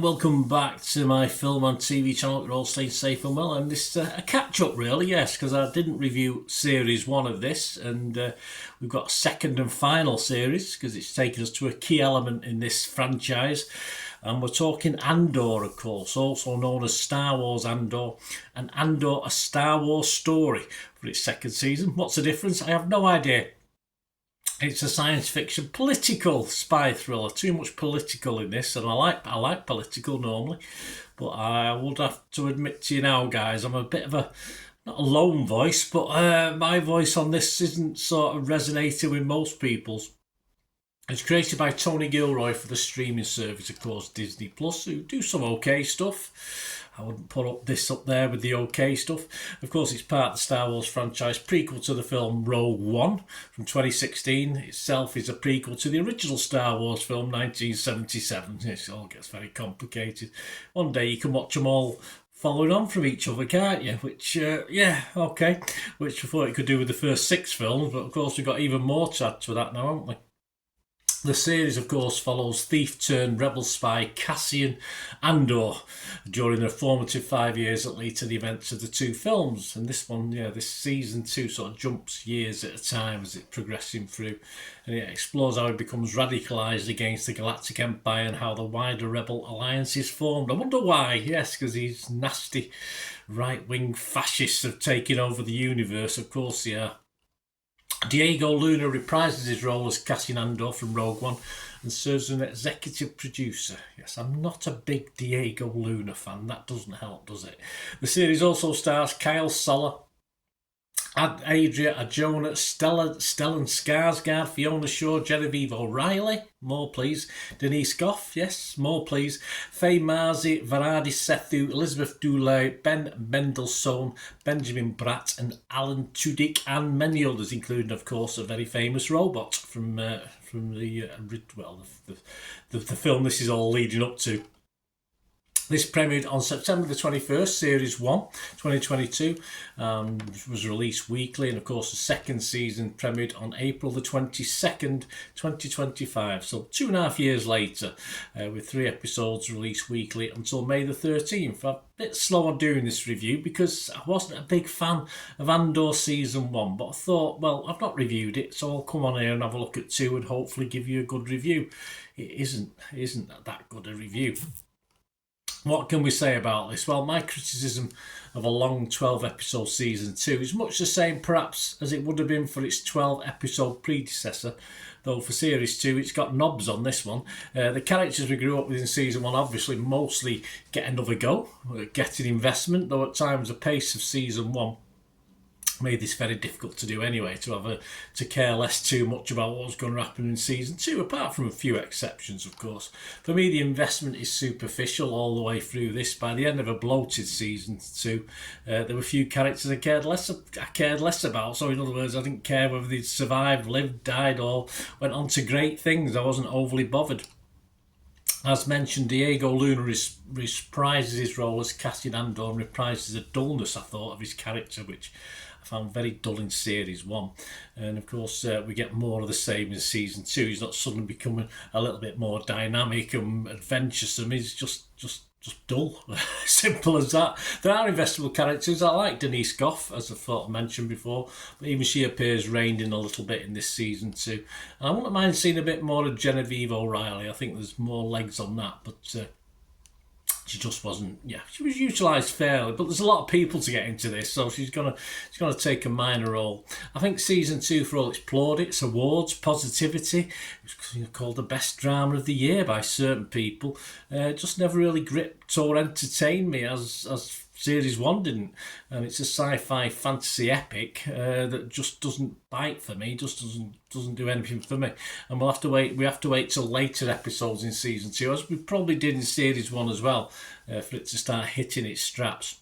welcome back to my film and TV channel. You're all staying safe and well, and this a catch-up really, yes, because I didn't review series 1 of this, and we've got a second and final series because it's taken us to a key element in this franchise, and we're talking Andor, of course, also known as Star Wars Andor, and Andor, a Star Wars story for its second season. What's the difference? I have no idea. It's a science fiction political spy thriller. Too much political in this, and I like political normally, but I would have to admit to you now, guys, I'm a bit of a not a lone voice, but my voice on this isn't sort of resonating with most people's. It's created by Tony Gilroy for the streaming service, of course, Disney Plus, who do some okay stuff. I wouldn't put this up there with the okay stuff. Of course, it's part of the Star Wars franchise, prequel to the film Rogue One from 2016. Itself is a prequel to the original Star Wars film 1977. It all gets very complicated. One day you can watch them all following on from each other, can't you? Which, okay. Which I thought you could do with the first 6 films, but of course we've got even more to add to that now, haven't we? The series, of course, follows thief-turned-rebel spy Cassian Andor during the formative 5 years that lead to the events of the 2 films. And this one, this season 2 sort of jumps years at a time as it's progressing through. And it explores how he becomes radicalised against the Galactic Empire and how the wider rebel alliance is formed. I wonder why. Yes, because these nasty right-wing fascists have taken over the universe. Of course they are. Diego Luna reprises his role as Cassian Andor from Rogue One and serves as an executive producer. Yes, I'm not a big Diego Luna fan. That doesn't help, does it? The series also stars Kyle Soller, Adria Arjona, Stellan Skarsgård, Fiona Shaw, Genevieve O'Reilly, more please, Denise Goff, yes, more please, Faye Marzi, Varadi Sethu, Elizabeth Dulé, Ben Mendelsohn, Benjamin Bratt and Alan Tudyk, and many others, including, of course, a very famous robot from the film this is all leading up to. This premiered on September the 21st, Series 1, 2022, was released weekly, and of course the second season premiered on April the 22nd, 2025, so 2.5 years later, with 3 episodes released weekly until May the 13th. I'm a bit slow on doing this review because I wasn't a big fan of Andor Season 1, but I thought, well, I've not reviewed it, so I'll come on here and have a look at 2 and hopefully give you a good review. It isn't that good a review. What can we say about this? Well, my criticism of a long 12-episode Season 2 is much the same, perhaps, as it would have been for its 12-episode predecessor, though for Series 2 it's got knobs on this one. The characters we grew up with in Season 1 obviously mostly get another go, getting investment, though at times the pace of Season 1 made this very difficult to do anyway, to care less too much about what was going to happen in Season 2, apart from a few exceptions, of course. For me, the investment is superficial all the way through this. By the end of a bloated Season 2, there were a few characters I cared less about. So in other words, I didn't care whether they'd survived, lived, died, or went on to great things. I wasn't overly bothered. As mentioned, Diego Luna reprises his role as Cassian Andor and reprises the dullness, I thought, of his character, which I found very dull in Series 1. And of course, we get more of the same in Season 2. He's not suddenly becoming a little bit more dynamic and adventuresome. He's just dull. Simple as that. There are investable characters. I like Denise Goff, as I thought I mentioned before, but even she appears reined in a little bit in this Season 2. And I wouldn't mind seeing a bit more of Genevieve O'Reilly. I think there's more legs on that, but she just wasn't. She was utilised fairly, but there's a lot of people to get into this, so she's gonna take a minor role. I think Season 2, for all its plaudits, awards, positivity, it was called the best drama of the year by certain people, just never really gripped or entertained me as Series 1 didn't. And it's a sci-fi fantasy epic that just doesn't bite for me, just doesn't do anything for me. And we have to wait till later episodes in Season 2, as we probably did in Series 1 as well, for it to start hitting its straps.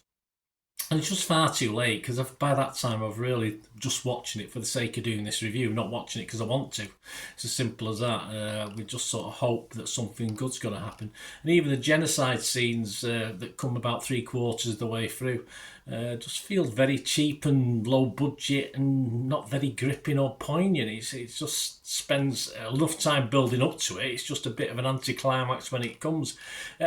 And it's just far too late, because by that time I've really just watching it for the sake of doing this review, not watching it because I want to. It's as simple as that. We just sort of hope that something good's going to happen. And even the genocide scenes that come about 3/4 of the way through, just feels very cheap and low budget and not very gripping or poignant. It just spends enough time building up to it. It's just a bit of an anticlimax when it comes.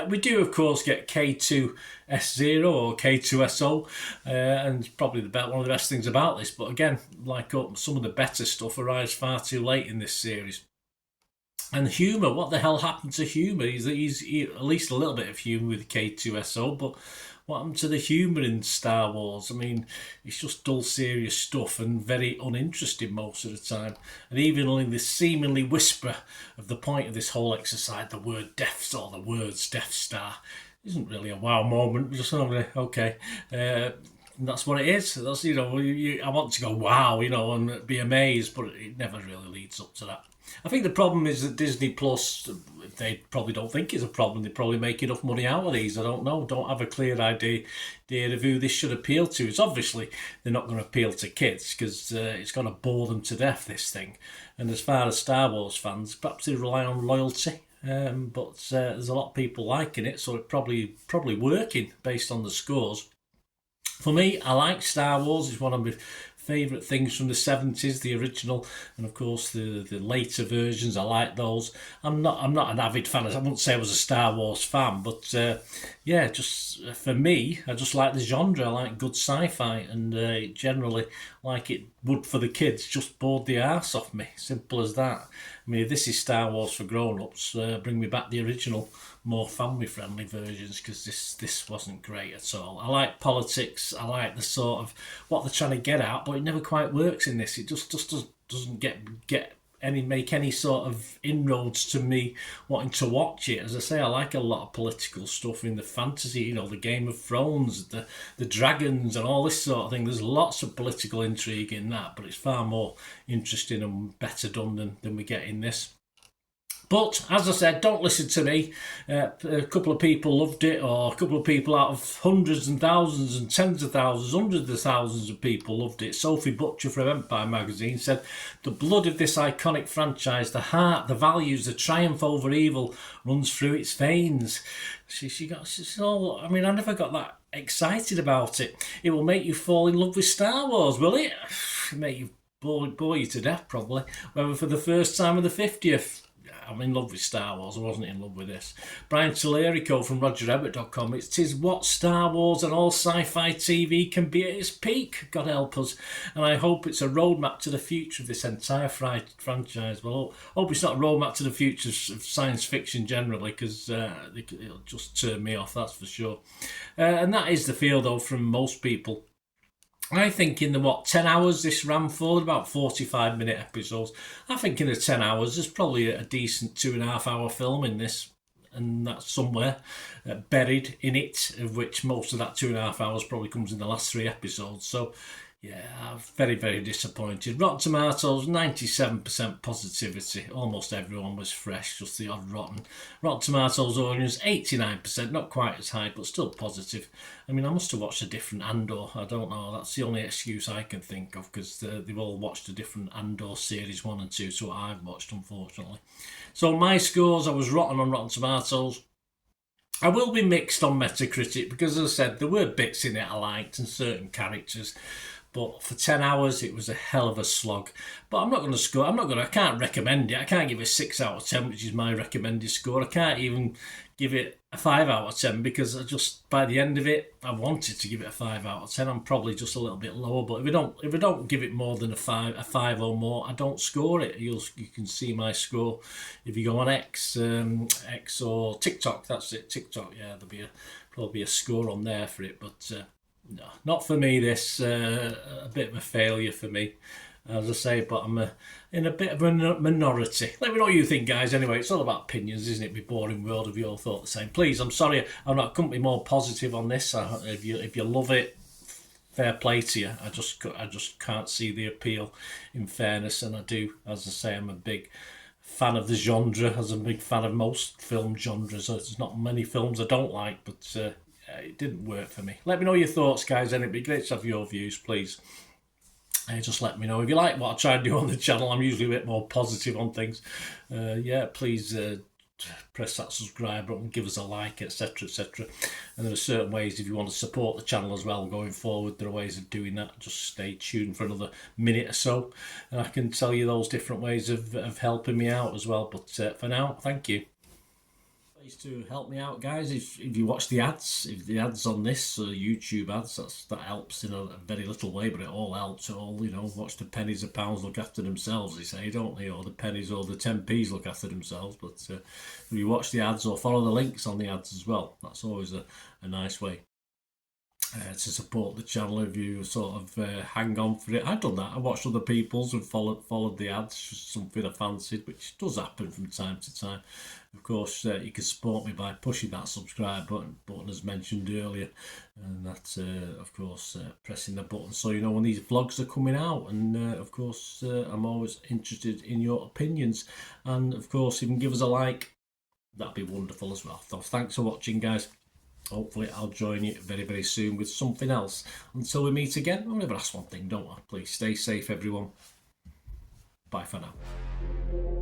We do, of course, get K2S0 or K2SO, and probably one of the best things about this. But again, like some of the better stuff arrives far too late in this series. And humour, what the hell happened to humour? He's at least a little bit of humour with K2SO, but what happened to the humour in Star Wars? I mean, it's just dull, serious stuff and very uninteresting most of the time. And even in this seemingly whisper of the point of this whole exercise, the word Death Star, the words Death Star, isn't really a wow moment. We're just okay. That's what it is. That's, I want to go wow, and be amazed, but it never really leads up to that. I think the problem is that Disney Plus, they probably don't think it's a problem. They probably make enough money out of these. I don't know. Don't have a clear idea of who this should appeal to. It's obviously they're not going to appeal to kids because it's going to bore them to death, this thing. And as far as Star Wars fans, perhaps they rely on loyalty. But there's a lot of people liking it, so it's probably working based on the scores. For me, I like Star Wars. It's one of my favourite things from the 70s, the original, and of course the later versions. I like those. I'm not an avid fan. I wouldn't say I was a Star Wars fan, but just for me, I just like the genre. I like good sci-fi, and generally, like it would for the kids, just bored the arse off me. Simple as that. I mean, if this is Star Wars for grown-ups, bring me back the original, more family-friendly versions, because this wasn't great at all. I like politics. I like the sort of what they're trying to get at, but it never quite works in this. It just doesn't make any sort of inroads to me wanting to watch it. As I say, I like a lot of political stuff in the fantasy, the Game of Thrones, the dragons and all this sort of thing. There's lots of political intrigue in that, but it's far more interesting and better done than we get in this. But, as I said, don't listen to me. A couple of people loved it, or a couple of people out of hundreds and thousands and tens of thousands, hundreds of thousands of people loved it. Sophie Butcher from Empire magazine said, "The blood of this iconic franchise, the heart, the values, the triumph over evil runs through its veins." She's all, I mean, I never got that excited about it. It will make you fall in love with Star Wars, will it? Make you bore you to death, probably. Whether for the first time or the 50th. I'm in love with Star Wars. I wasn't in love with this. Brian Tellerico from RogerEbbett.com. It is what Star Wars and all sci-fi TV can be at its peak. God help us. And I hope it's a roadmap to the future of this entire franchise. Well, I hope it's not a roadmap to the future of science fiction generally, because it'll just turn me off, that's for sure. And that is the feel, though, from most people. I think in the 10 hours this ran for, about 45-minute episodes. I think in the 10 hours there's probably a decent 2.5 hour film in this, and that's somewhere buried in it, of which most of that 2.5 hours probably comes in the last 3 episodes. So yeah, I'm very, very disappointed. Rotten Tomatoes, 97% positivity. Almost everyone was fresh, just the odd rotten. Rotten Tomatoes audience, 89%, not quite as high, but still positive. I mean, I must have watched a different Andor. I don't know. That's the only excuse I can think of, because they've all watched a different Andor series 1 and 2, so I've watched, unfortunately. So my scores, I was rotten on Rotten Tomatoes. I will be mixed on Metacritic, because as I said, there were bits in it I liked and certain characters. But for 10 hours, it was a hell of a slog. But I'm not going to score. I can't recommend it. I can't give it 6 out of 10, which is my recommended score. I can't even give it a 5 out of 10, because by the end of it, I wanted to give it a 5 out of 10. I'm probably just a little bit lower. But if I don't give it more than a 5 or more, I don't score it. You can see my score if you go on X or TikTok. That's it, TikTok. Yeah, there'll probably be a score on there for it, but. No, not for me. This a bit of a failure for me, as I say. But I'm in a bit of a minority. Let me know what you think, guys. Anyway, it's all about opinions, isn't it? My boring world. If you all thought the same, please. I'm sorry, couldn't be more positive on this. If you love it, fair play to you. I just can't see the appeal. In fairness, and I do, as I say, I'm a big fan of the genre, as I'm a big fan of most film genres. There's not many films I don't like, but. It didn't work for me. Let me know your thoughts, guys, and it'd be great to have your views, please. Just let me know. If you like what I try and do on the channel, I'm usually a bit more positive on things. Please press that subscribe button, give us a like, etc, etc. And there are certain ways, if you want to support the channel as well going forward, there are ways of doing that. Just stay tuned for another minute or so and I can tell you those different ways of helping me out as well. But for now, thank you. To help me out, guys, if you watch the ads, if the ads on this YouTube ads, that helps in a very little way, but it all helps. All, you know, watch the pennies and pounds look after themselves, they say, don't they? Or the pennies or the 10p's look after themselves. But if you watch the ads or follow the links on the ads as well, that's always a nice way to support the channel. If you sort of hang on for it, I've done that. I watched other people's and followed the ads, just something I fancied, which does happen from time to time. Of course, you can support me by pushing that subscribe button as mentioned earlier, and that of course pressing the button so you know when these vlogs are coming out. And of course I'm always interested in your opinions, and of course you can give us a like, that'd be wonderful as well. So thanks for watching, guys. Hopefully I'll join you very, very soon with something else. Until we meet again, I'll never ask one thing, don't I? Please stay safe, everyone. Bye for now.